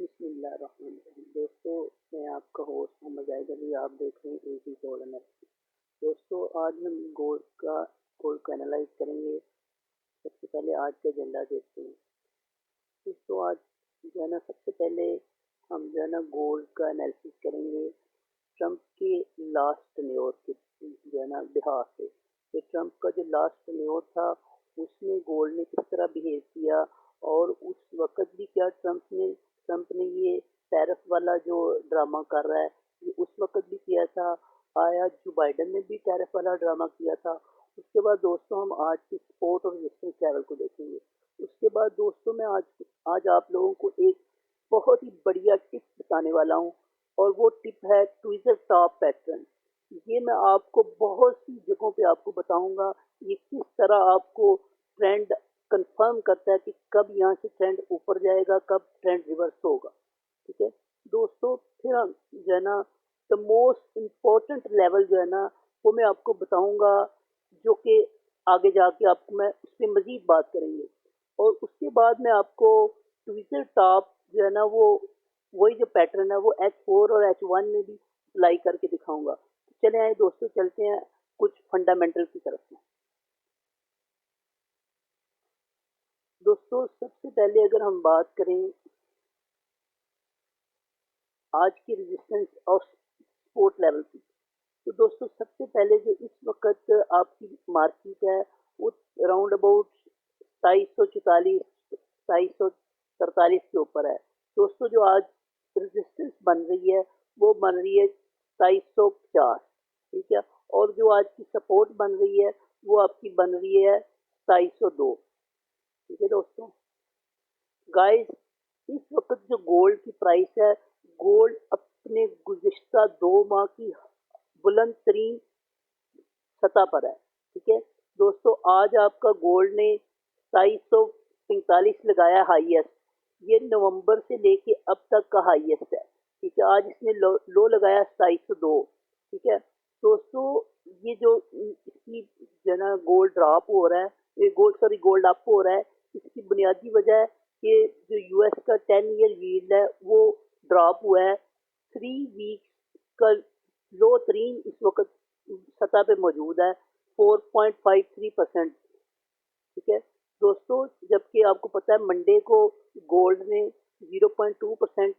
बिस्मिल्लाहिर्रहमानिर्रहीम। दोस्तों, मैं आपका होस्ट मोहम्मद जाहिद अली। आप देख रहे हैं एजी गोल्ड एनालिसिस। दोस्तों, आज हम गोल्ड को एनालाइज करेंगे। सबसे पहले आज का एजेंडा देखते हैं। दोस्तों, आज जो है ना, सबसे पहले हम जो है ना गोल्ड का एनालिसिस करेंगे ट्रम्प के लास्ट टेन्योर के जो है ना लिहाज से। कि ट्रम्प का जो लास्ट टेन्योर था उसमें गोल्ड ने किस तरह बिहेव किया, और उस वक्त भी क्या ट्रम्प ने ये टैरिफ वाला जो ड्रामा कर रहा है ये उस वक्त भी किया था। आया जो बाइडन ने भी टैरिफ वाला ड्रामा किया था। उसके बाद दोस्तों हम आज की सपोर्ट और रेजिस्टेंस लेवल को देखेंगे। उसके बाद दोस्तों मैं आज आप लोगों को एक बहुत ही बढ़िया टिप बताने वाला हूँ, और वो टिप है ट्विज़र टॉप पैटर्न। ये मैं आपको बहुत सी जगहों पे आपको बताऊंगा ये किस तरह आपको ट्रेंड कंफर्म करता है कि कब यहाँ से ट्रेंड ऊपर जाएगा, कब ट्रेंड रिवर्स होगा। ठीक है दोस्तों, फिर हम जो है ना द मोस्ट इम्पोर्टेंट लेवल जो है ना वो मैं आपको बताऊंगा, जो कि आगे जाके आपको मैं उस पर मजीद बात करेंगे। और उसके बाद मैं आपको ट्विज़र टॉप जो है ना वो वही जो पैटर्न है वो H4 और H1 में भी अप्लाई करके दिखाऊंगा। चले आए दोस्तों, चलते हैं कुछ फंडामेंटल की तरफ में। दोस्तों, सबसे पहले अगर हम बात करें आज की रेजिस्टेंस और सपोर्ट लेवल की, तो दोस्तों सबसे पहले जो इस वक्त आपकी मार्केट है वो अराउंड अबाउट 2744 2743 के ऊपर है। दोस्तों, जो आज रेजिस्टेंस बन रही है वो बन रही है 2750। ठीक है, और जो आज की सपोर्ट बन रही है वो आपकी बन रही है 2702। ठीक है दोस्तों, गाइस इस वक्त जो गोल्ड की प्राइस है, गोल्ड अपने गुज़िश्ता 2 माह की बुलंद तरीन सतह पर है। ठीक है दोस्तों, आज आपका गोल्ड ने 2745 लगाया हाईएस्ट। ये नवंबर से लेके अब तक का हाईएस्ट है। ठीक है, आज इसने लो लगाया 2702। ठीक है दोस्तों, ये जो इसकी जो ना गोल्ड ड्रॉप हो रहा है, ये गोल्ड अप हो रहा है, इसकी बुनियादी वजह है कि जो यूएस का 10 ईयर यील्ड है वो ड्रॉप हुआ है। 3 वीक्स का लो तरीन इस वक्त सतह पे मौजूद है 4.53%। ठीक है दोस्तों, जबकि आपको पता है मंडे को गोल्ड ने 0.2%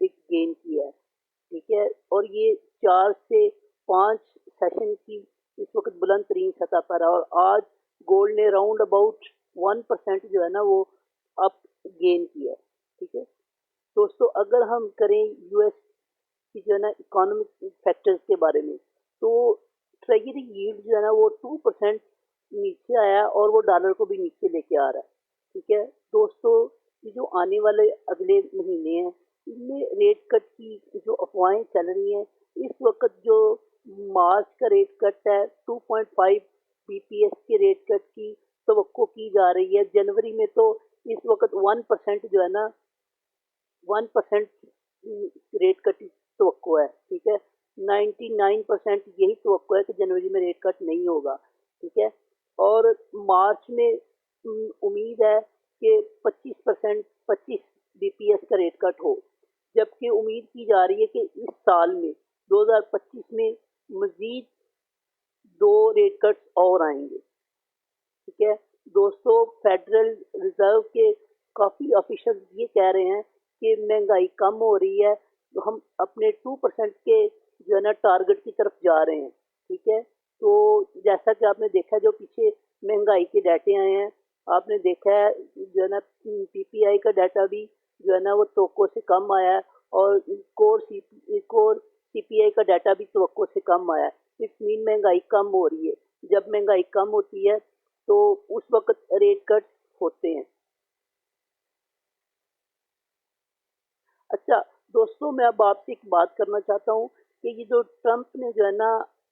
एक गेन किया है। ठीक है, और ये 4 से 5 सेशन की इस वक्त बुलंद तरीन सतह पर है, और आज गोल्ड ने राउंड अबाउट 1% जो है ना वो अप गेन किया है। ठीक है दोस्तों, अगर हम करें यूएस की जो है ना इकोनॉमिक फैक्टर्स के बारे में, तो ट्रेजरी यील्ड जो है ना वो 2% नीचे आया, और वो डॉलर को भी नीचे लेके आ रहा है। ठीक है दोस्तों, ये जो आने वाले अगले महीने हैं इनमें रेट कट की जो अफवाहें चल रही हैं, इस वक्त जो मार्च का रेट कट है 2.5 बीपीएस के रेट कट की तवक्को की जा रही है। जनवरी में तो इस वक्त 1% जो है ना 1% रेट कट की तवक्को है। ठीक है, 99% यही तवक्को है कि जनवरी में रेट कट नहीं होगा। ठीक है, और मार्च में उम्मीद है कि 25 बीपीएस का रेट कट हो, जबकि उम्मीद की जा रही है कि इस साल में 2025 में मजीद 2 रेट कट्स और आएंगे। ठीक है दोस्तों, फेडरल रिजर्व के काफ़ी ऑफिशियल ये कह रहे हैं कि महंगाई कम हो रही है, तो हम अपने 2% के जो है ना टारगेट की तरफ जा रहे हैं। ठीक है, तो जैसा कि आपने देखा जो पीछे महंगाई के डाटे आए हैं, आपने देखा है जो है ना पीपीआई का डाटा भी जो है ना वो तवक्को से कम आया है, और कोर सीपीआई का डाटा भी तवक्को से कम आया है। इस मीन महंगाई कम हो रही है। जब महंगाई कम होती है तो उस वक्त रेट कट होते हैं। अच्छा दोस्तों, मैं अब आपसे एक बात करना चाहता हूँ कि ये जो ट्रम्प ने जो है ना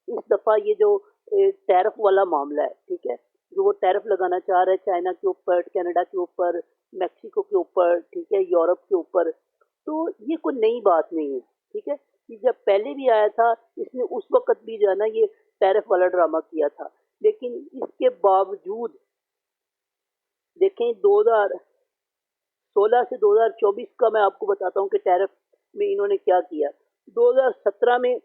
इस दफ़ा ये जो टैरिफ वाला मामला है, ठीक है, जो वो टैरिफ लगाना चाह रहा है चाइना के ऊपर, कनाडा के ऊपर, मैक्सिको के ऊपर, ठीक है, यूरोप के ऊपर, तो ये कोई नई बात नहीं है। ठीक है, ये जब पहले भी आया था इसने उस वक्त भी जो है ना ये टैरिफ वाला ड्रामा किया था, लेकिन इसके बावजूद देखें 2016 2016 से 2024 का मैं आपको बताता हूँ कि टैरिफ में इन्होंने क्या किया। 2017 में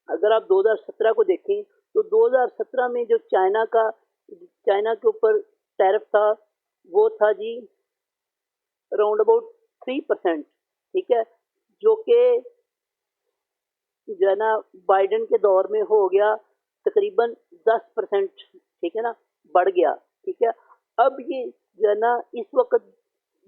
अगर आप 2017 को देखें तो 2017 में जो चाइना के ऊपर टैरिफ था वो था जी अराउंड अबाउट 3%। ठीक है, जो कि जो है ना बाइडेन के दौर में हो गया तकरीबन 10%। ठीक है ना, बढ़ गया। ठीक है, अब ये जो है ना इस वक्त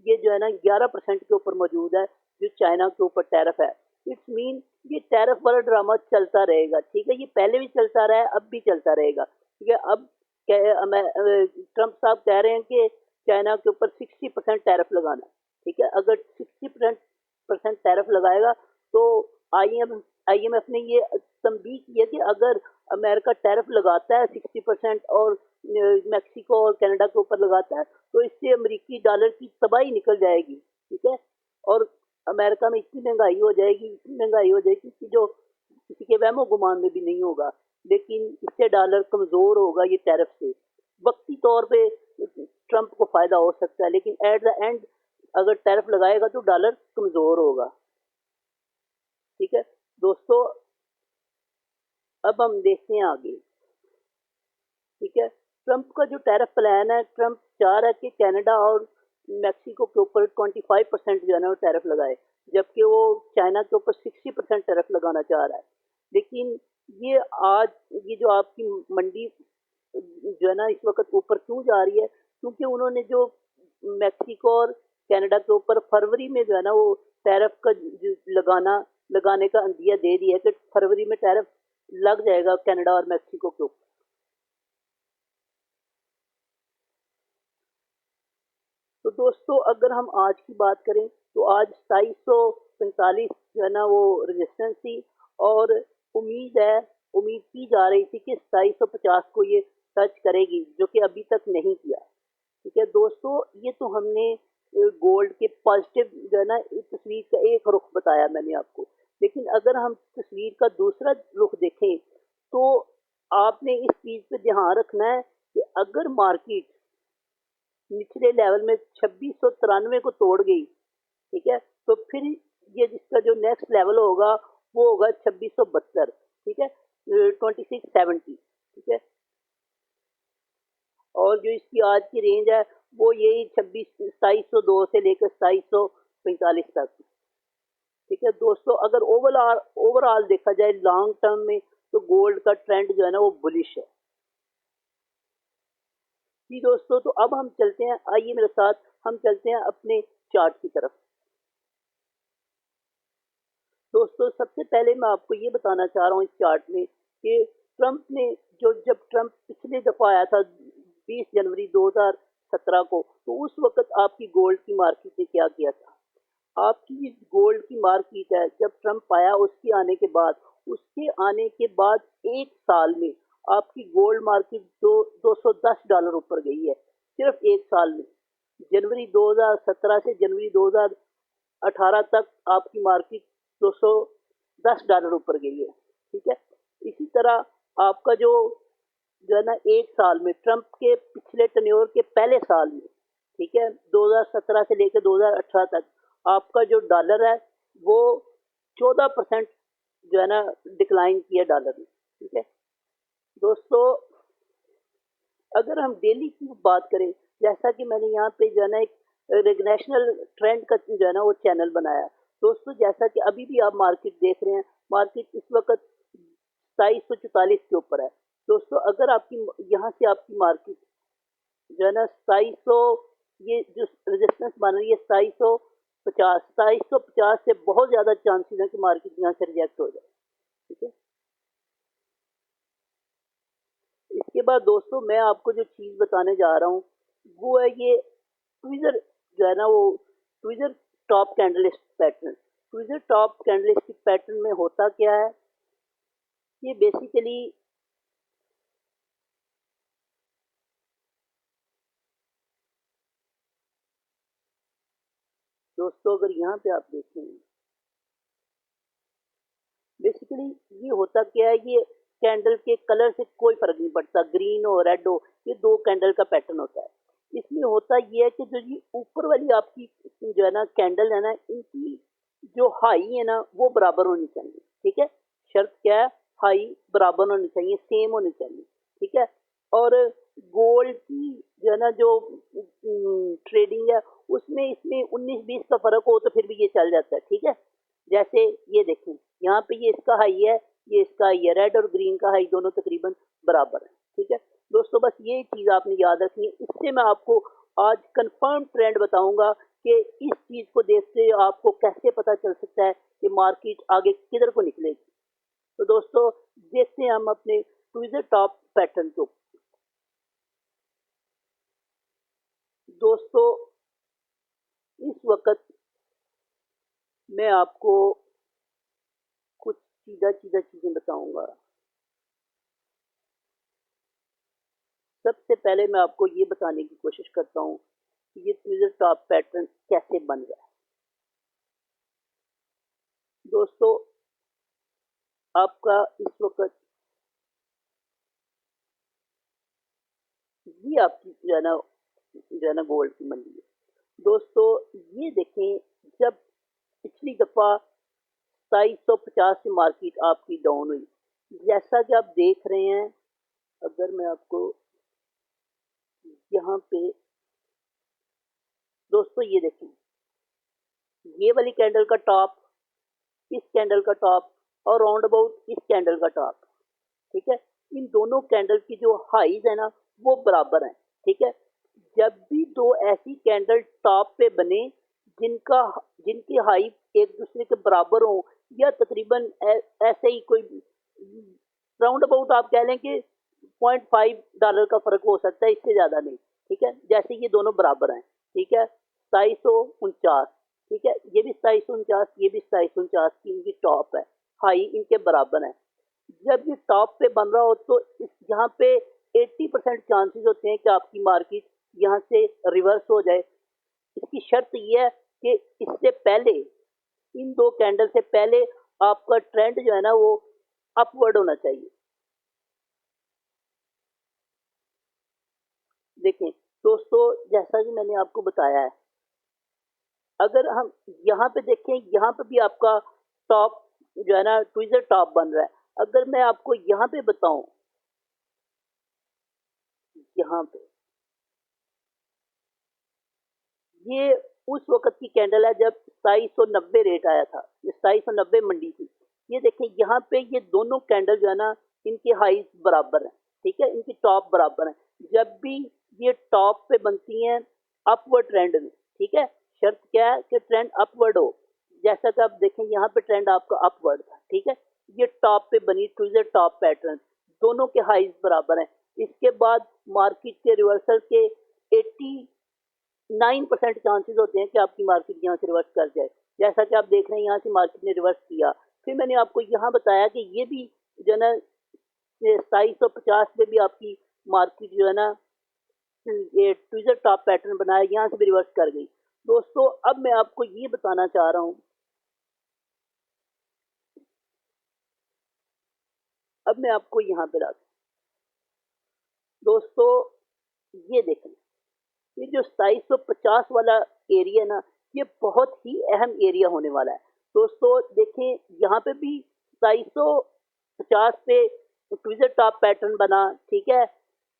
ये जो है ना 11% के ऊपर मौजूद है जो चाइना के ऊपर टैरिफ है। इट्स मीन ये टैरिफ वाला ड्रामा चलता रहेगा। ठीक है, ये पहले भी चलता रहा है, अब भी चलता रहेगा। ठीक है, अब ट्रम्प साहब कह रहे हैं कि चाइना के ऊपर 60% टैरिफ लगाना। ठीक है, अगर 60% टैरिफ लगाएगा तो आईएमएफ ने ये तंबीह की है कि अगर अमेरिका टैरिफ लगाता है 60% और मेक्सिको और कनाडा के ऊपर लगाता है तो इससे अमेरिकी डॉलर की तबाही निकल जाएगी। ठीक है, और अमेरिका में इतनी महंगाई हो जाएगी कि जो किसी के वहमो गुमान में भी नहीं होगा। लेकिन इससे डॉलर कमजोर होगा ये टैरिफ से। वक्ती तौर पे ट्रंप को फायदा हो सकता है, लेकिन एट द एंड अगर टैरिफ लगाएगा तो डॉलर कमजोर होगा। ठीक है दोस्तों, अब हम देखते हैं आगे। ठीक है, ट्रंप का जो टैरिफ प्लान है, ट्रंप चाह रहा है कि कनाडा और मैक्सिको के ऊपर 25% जो है ना वो टैरिफ लगाए, जबकि वो चाइना के ऊपर 60% टैरिफ लगाना चाह रहा है। लेकिन ये आज ये जो आपकी मंडी जो है ना इस वक्त ऊपर क्यों जा रही है, क्योंकि उन्होंने जो मैक्सिको और कनाडा के ऊपर फरवरी में जो है ना वो टैरिफ का लगाने का अंदिया दे दिया है कि फरवरी में टैरिफ लग जाएगा कनाडा और मैक्सिको के ऊपर। तो दोस्तों अगर हम आज की बात करें तो आज 2745 जो है ना वो रेजिस्टेंस थी, और उम्मीद की जा रही थी कि 2750 को ये टच करेगी, जो कि अभी तक नहीं किया। ठीक है दोस्तों, ये तो हमने गोल्ड के पॉजिटिव जो है ना इस तस्वीर का एक रुख बताया मैंने आपको। लेकिन अगर हम तस्वीर का दूसरा रुख देखें तो आपने इस चीज पे ध्यान रखना है कि अगर मार्केट निचले लेवल में 2693 को तोड़ गई, ठीक है, तो फिर ये जिसका जो नेक्स्ट लेवल होगा वो होगा 2672। ठीक है, 2670। ठीक है, और जो इसकी आज की रेंज है वो यही 2702 से लेकर 2745 तक। ठीक है दोस्तों, अगर ओवरऑल देखा जाए लॉन्ग टर्म में तो गोल्ड का ट्रेंड जो है ना वो बुलिश है। जी दोस्तों, तो अब हम चलते हैं, आइए मेरे साथ हम चलते हैं अपने चार्ट की तरफ। दोस्तों सबसे पहले मैं आपको ये बताना चाह रहा हूँ इस चार्ट में कि ट्रंप ने जब ट्रंप पिछले दफा आया था 20 जनवरी 2017 को, तो उस वक्त आपकी गोल्ड की मार्केट ने क्या किया था। आपकी गोल्ड की मार्केट है जब ट्रंप आया उसके आने के बाद एक साल में आपकी गोल्ड मार्केट 210 डॉलर ऊपर गई है, सिर्फ एक साल में। जनवरी 2017 से जनवरी 2018 तक आपकी मार्केट 210 डॉलर ऊपर गई है। ठीक है, इसी तरह आपका जो है ना एक साल में ट्रंप के पिछले टेन्योर के पहले साल में, ठीक है, 2017 से लेकर 2018 तक आपका जो डॉलर है वो 14% जो है ना डिक्लाइन किया डॉलर ने। ठीक है दोस्तों, अगर हम डेली की बात करें, जैसा कि मैंने यहाँ पे जो है ना एक नेशनल ट्रेंड का जो है ना वो चैनल बनाया। दोस्तों जैसा कि अभी भी आप मार्केट देख रहे हैं, मार्केट इस वक्त 2744 के ऊपर है। दोस्तों अगर आपकी यहाँ से आपकी मार्केट जो है ना 2700, ये जो रेजिस्टेंस बन रही है 2750 से बहुत ज्यादा चांसेस है कि मार्केट यहाँ से रिजेक्ट हो जाए। ठीक है, इसके बाद दोस्तों मैं आपको जो चीज बताने जा रहा हूँ वो है ये ट्विजर जो है ना वो tweezer top candlestick pattern. Tweezer top candlestick pattern में होता क्या है, ये बेसिकली दोस्तों अगर यहाँ पे आप देखें, बेसिकली ये होता क्या है, ये कैंडल के कलर से कोई फर्क नहीं पड़ता, ग्रीन हो रेड हो, ये दो कैंडल का पैटर्न होता है। इसमें होता ये है कि जो ये ऊपर वाली आपकी जो है ना कैंडल है ना, इनकी जो हाई है ना वो बराबर होनी चाहिए। ठीक है, शर्त क्या है, हाई बराबर होनी चाहिए, सेम होनी चाहिए। ठीक है, और गोल्ड की जो है ना जो ट्रेडिंग है उसमें इसमें 19-20 का फर्क हो तो फिर भी ये चल जाता है। ठीक है, जैसे ये देखें यहाँ पे ये इसका हाई है, ये इसका हाई है, रेड और ग्रीन का हाई दोनों तकरीबन बराबर है। ठीक है दोस्तों, बस ये चीज आपने याद रखनी है। इससे मैं आपको आज कंफर्म ट्रेंड बताऊंगा कि इस चीज को देखते हुए आपको कैसे पता चल सकता है कि मार्केट आगे किधर को निकलेगी। तो दोस्तों देखते हैं हम अपने ट्विज़र टॉप पैटर्न को। दोस्तों इस वक्त मैं आपको कुछ सीधा सीधा चीजें बताऊंगा। सबसे पहले मैं आपको ये बताने की कोशिश करता हूँ कि ये ट्विज़र टॉप पैटर्न कैसे बन रहा है। दोस्तों आपका इस वक्त ये आपकी जो है ना गोल्ड की मंडी है। दोस्तों ये देखें, जब पिछली दफा 2750 से मार्केट आपकी डाउन हुई, जैसा कि आप देख रहे हैं, अगर मैं आपको यहाँ पे दोस्तों ये देखें, ये वाली कैंडल का टॉप, इस कैंडल का टॉप और राउंड अबाउट इस कैंडल का टॉप। ठीक है, इन दोनों कैंडल की जो हाईज है ना वो बराबर हैं। ठीक है, जब भी दो ऐसी कैंडल टॉप पे बने जिनका जिनकी हाई एक दूसरे के बराबर हो या तकरीबन ऐसे ही कोई राउंड अबाउट आप कह लें कि $0.5 का फर्क हो सकता है, इससे ज्यादा नहीं। ठीक है, जैसे ये दोनों बराबर हैं। ठीक है, 2749। ठीक है, ये भी 2749, ये भी 2749 की इनकी टॉप है, हाई इनके बराबर है। जब ये टॉप पे बन रहा हो तो इस यहाँ पे 80% चांसेस होते हैं कि आपकी मार्केट यहाँ से रिवर्स हो जाए। इसकी शर्त ये है कि इससे पहले, इन दो कैंडल से पहले आपका ट्रेंड जो है ना वो अपवर्ड होना चाहिए। देखें दोस्तों, जैसा कि मैंने आपको बताया है, अगर हम यहाँ पे देखें, यहाँ पे भी आपका टॉप जो है ना ट्विज़र टॉप बन रहा है। अगर मैं आपको यहाँ पे बताऊं, यहाँ पे ये उस वक्त की कैंडल है जब 2790 रेट आया था, ये 2790 मंडी थी। ये देखें यहाँ पे ये दोनों कैंडल जो है ना इनके हाईज बराबर हैं। ठीक है, इनकी टॉप बराबर है। जब भी ये टॉप पे बनती हैं अपवर्ड ट्रेंड में, ठीक है, शर्त क्या है कि ट्रेंड अपवर्ड हो। जैसा कि आप देखें यहाँ पे ट्रेंड आपका अपवर्ड था। ठीक है, ये टॉप पे बनी ट्विज़र टॉप पैटर्न, दोनों के हाईज बराबर हैं। इसके बाद मार्केट के रिवर्सल के 89% चांसेस होते हैं कि आपकी मार्केट यहाँ से रिवर्स कर जाए। जैसा कि आप देख रहे हैं यहाँ से मार्केट ने रिवर्स किया। फिर मैंने आपको यहाँ बताया कि ये भी जो है ना 2750 पे भी आपकी मार्केट जो है ना ये ट्विज़र टॉप पैटर्न बनाया, यहाँ से भी रिवर्स कर गई। दोस्तों अब मैं आपको ये बताना चाह रहा हूँ, अब मैं आपको यहाँ पे लाता हूँ। दोस्तों ये देखें, ये जो 2750 वाला एरिया ना, ये बहुत ही अहम एरिया होने वाला है। दोस्तों देखें यहाँ पे भी 2750 पे ट्विज़र टॉप पैटर्न बना। ठीक है,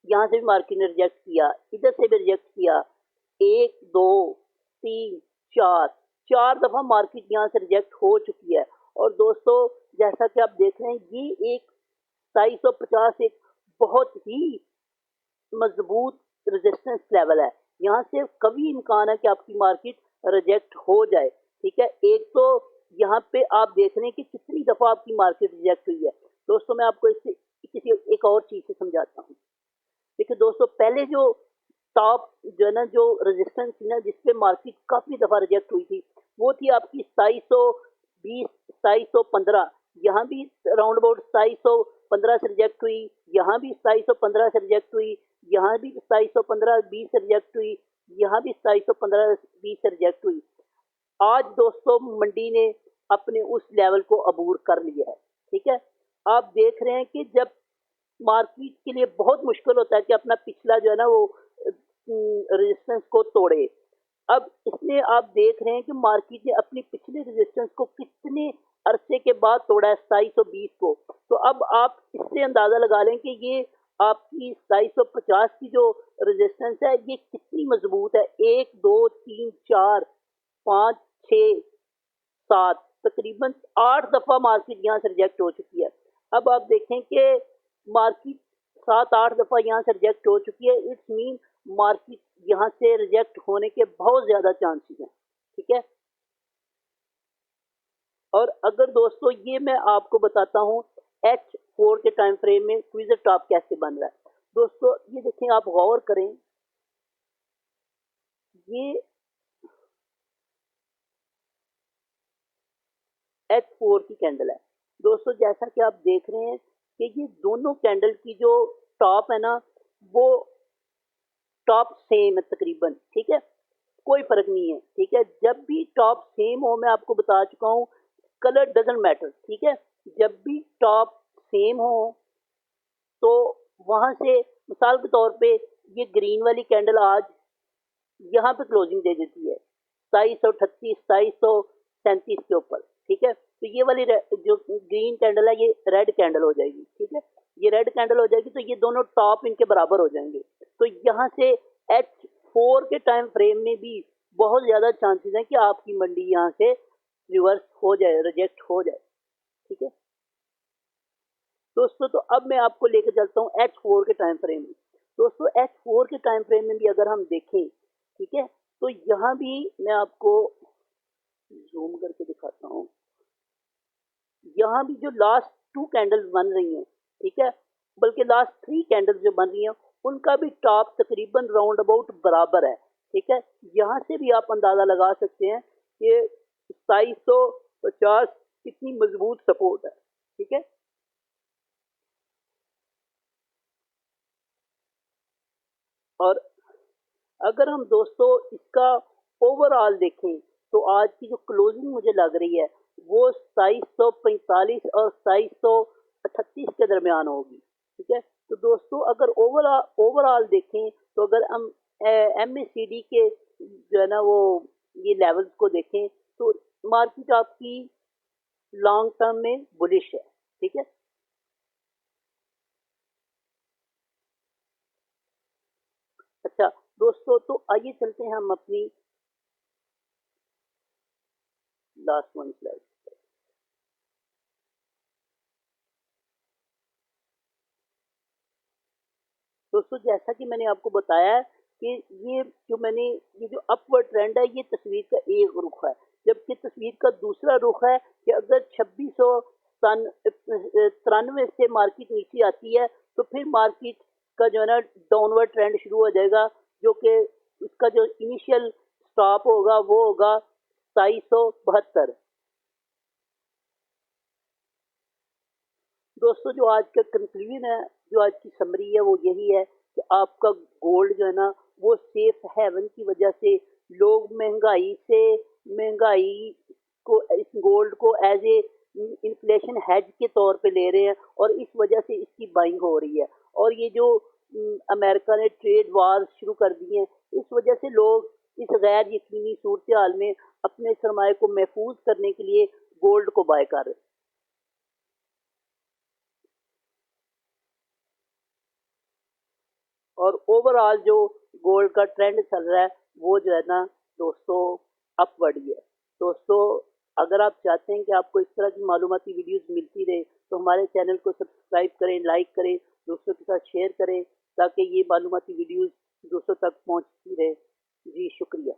यहाँ से भी मार्केट ने रिजेक्ट किया, इधर से भी रिजेक्ट किया, 1 2 3 4, 4 दफा मार्केट यहाँ से रिजेक्ट हो चुकी है। और दोस्तों जैसा कि आप देख रहे हैं, ये एक 2750 एक बहुत ही मजबूत रेजिस्टेंस लेवल है। यहाँ से कभी इम्कान है कि आपकी मार्केट रिजेक्ट हो जाए। ठीक है, एक तो यहाँ पे आप देख रहे हैं कि कितनी दफा आपकी मार्केट रिजेक्ट हुई है। दोस्तों मैं आपको इससे किसी एक और चीज से समझाता हूँ। देखिए दोस्तों, पहले जो टॉप जो है ना जो रेजिस्टेंस थी ना जिसपे मार्केट काफी दफा रिजेक्ट हुई थी, वो थी आपकी 2720 2715। यहाँ भी राउंड अबाउट 2715 से रिजेक्ट हुई, यहाँ भी 2715 से रिजेक्ट हुई, यहाँ भी 2715-20 से रिजेक्ट हुई, यहाँ भी 2715-20 से रिजेक्ट हुई। आज दोस्तों मंडी ने अपने उस लेवल को अबूर कर लिया है। ठीक है, आप देख रहे हैं कि जब मार्केट के लिए बहुत मुश्किल होता है कि अपना पिछला जो है ना वो रेजिस्टेंस को तोड़े। अब इसमें आप देख रहे हैं कि मार्केट ने अपनी पिछले रेजिस्टेंस को कितने अरसे के बाद तोड़ा है, 2720 को। तो अब आप इससे अंदाजा लगा लें कि ये आपकी 2750 की जो रेजिस्टेंस है ये कितनी मजबूत है। 1 2 3 4 5 6 7 तकरीबन 8 दफा मार्केट यहाँ से रिजेक्ट हो चुकी है। अब आप देखें कि मार्केट 7 8 दफा यहाँ से रिजेक्ट हो चुकी है। इट्स मीन मार्केट यहाँ से रिजेक्ट होने के बहुत ज्यादा चांसेस हैं। ठीक है। और अगर दोस्तों ये मैं आपको बताता हूँ H4 के टाइम फ्रेम में ट्विज़र टॉप कैसे बन रहा है। दोस्तों ये देखें, आप गौर करें, ये H4 की कैंडल है। दोस्तों जैसा कि आप देख रहे हैं कि ये दोनों कैंडल की जो टॉप है ना, वो टॉप सेम है तकरीबन। ठीक है, कोई फर्क नहीं है। ठीक है, जब भी टॉप सेम हो, मैं आपको बता चुका हूँ, कलर डजंट मैटर। ठीक है, जब भी टॉप सेम हो तो वहां से मिसाल के तौर पे ये ग्रीन वाली कैंडल आज यहाँ पे क्लोजिंग दे देती है 2738 2737 के ऊपर। ठीक है, तो ये वाली जो ग्रीन कैंडल है ये रेड कैंडल हो जाएगी। ठीक है, ये रेड कैंडल हो जाएगी, तो ये दोनों टॉप इनके बराबर हो जाएंगे। तो यहाँ से H4 के टाइम फ्रेम में भी बहुत ज्यादा चांसेस है कि आपकी मंडी यहाँ से रिवर्स हो जाए, रिजेक्ट हो जाए। ठीक है दोस्तों, तो अब मैं आपको लेकर चलता हूँ H4 के टाइम फ्रेम में। दोस्तों H4 के टाइम फ्रेम में भी अगर हम देखें, ठीक है, तो यहाँ भी मैं आपको जूम करके दिखाता हूँ। यहाँ भी जो लास्ट 2 कैंडल्स बन रही हैं, ठीक है, बल्कि लास्ट 3 कैंडल्स जो बन रही हैं, उनका भी टॉप तकरीबन राउंड अबाउट बराबर है। ठीक है, यहाँ से भी आप अंदाजा लगा सकते हैं कि 2750 कितनी मजबूत सपोर्ट है। ठीक है, और अगर हम दोस्तों इसका ओवरऑल देखें तो आज की जो क्लोजिंग मुझे लग रही है वो 2745 और 2738 के दरमियान होगी। ठीक है, तो दोस्तों अगर ओवरऑल देखें तो अगर हम MACD के जो है ना वो ये लेवल्स को देखें तो मार्केट आपकी लॉन्ग टर्म में बुलिश है। ठीक है, अच्छा दोस्तों, तो आइए चलते हैं हम अपनी लास्ट वन स्लाइड। दोस्तों जैसा कि मैंने आपको बताया कि ये जो अपवर्ड ट्रेंड है ये तस्वीर का एक रुख है, जबकि तस्वीर का दूसरा रुख है कि अगर 2693 से मार्केट नीचे आती है तो फिर मार्केट का जो है ना डाउनवर्ड ट्रेंड शुरू हो जाएगा, जो कि इसका जो इनिशियल स्टॉप होगा वो होगा 2772। दोस्तों जो आज का कंक्लूजन है, जो आज की समरी है वो यही है कि आपका गोल्ड जो है ना वो सेफ हेवन की वजह से लोग महंगाई को, इस गोल्ड को एज ए इन्फ्लेशन हेज के तौर पे ले रहे हैं और इस वजह से इसकी बाइंग हो रही है। और ये जो अमेरिका ने ट्रेड वार शुरू कर दिए हैं, इस वजह से लोग इस गैर यकीनी सूरत हाल में अपने सरमाए को महफूज करने के लिए गोल्ड को बाय कर रहे हैं। और ओवरऑल जो गोल्ड का ट्रेंड चल रहा है वो जो है ना दोस्तों अपवर्ड ही है। दोस्तों अगर आप चाहते हैं कि आपको इस तरह की मालूमाती वीडियोस मिलती रहे तो हमारे चैनल को सब्सक्राइब करें, लाइक करें, दोस्तों के साथ शेयर करें ताकि ये मालूमाती वीडियोस दोस्तों तक पहुंचती रहे। जी शुक्रिया।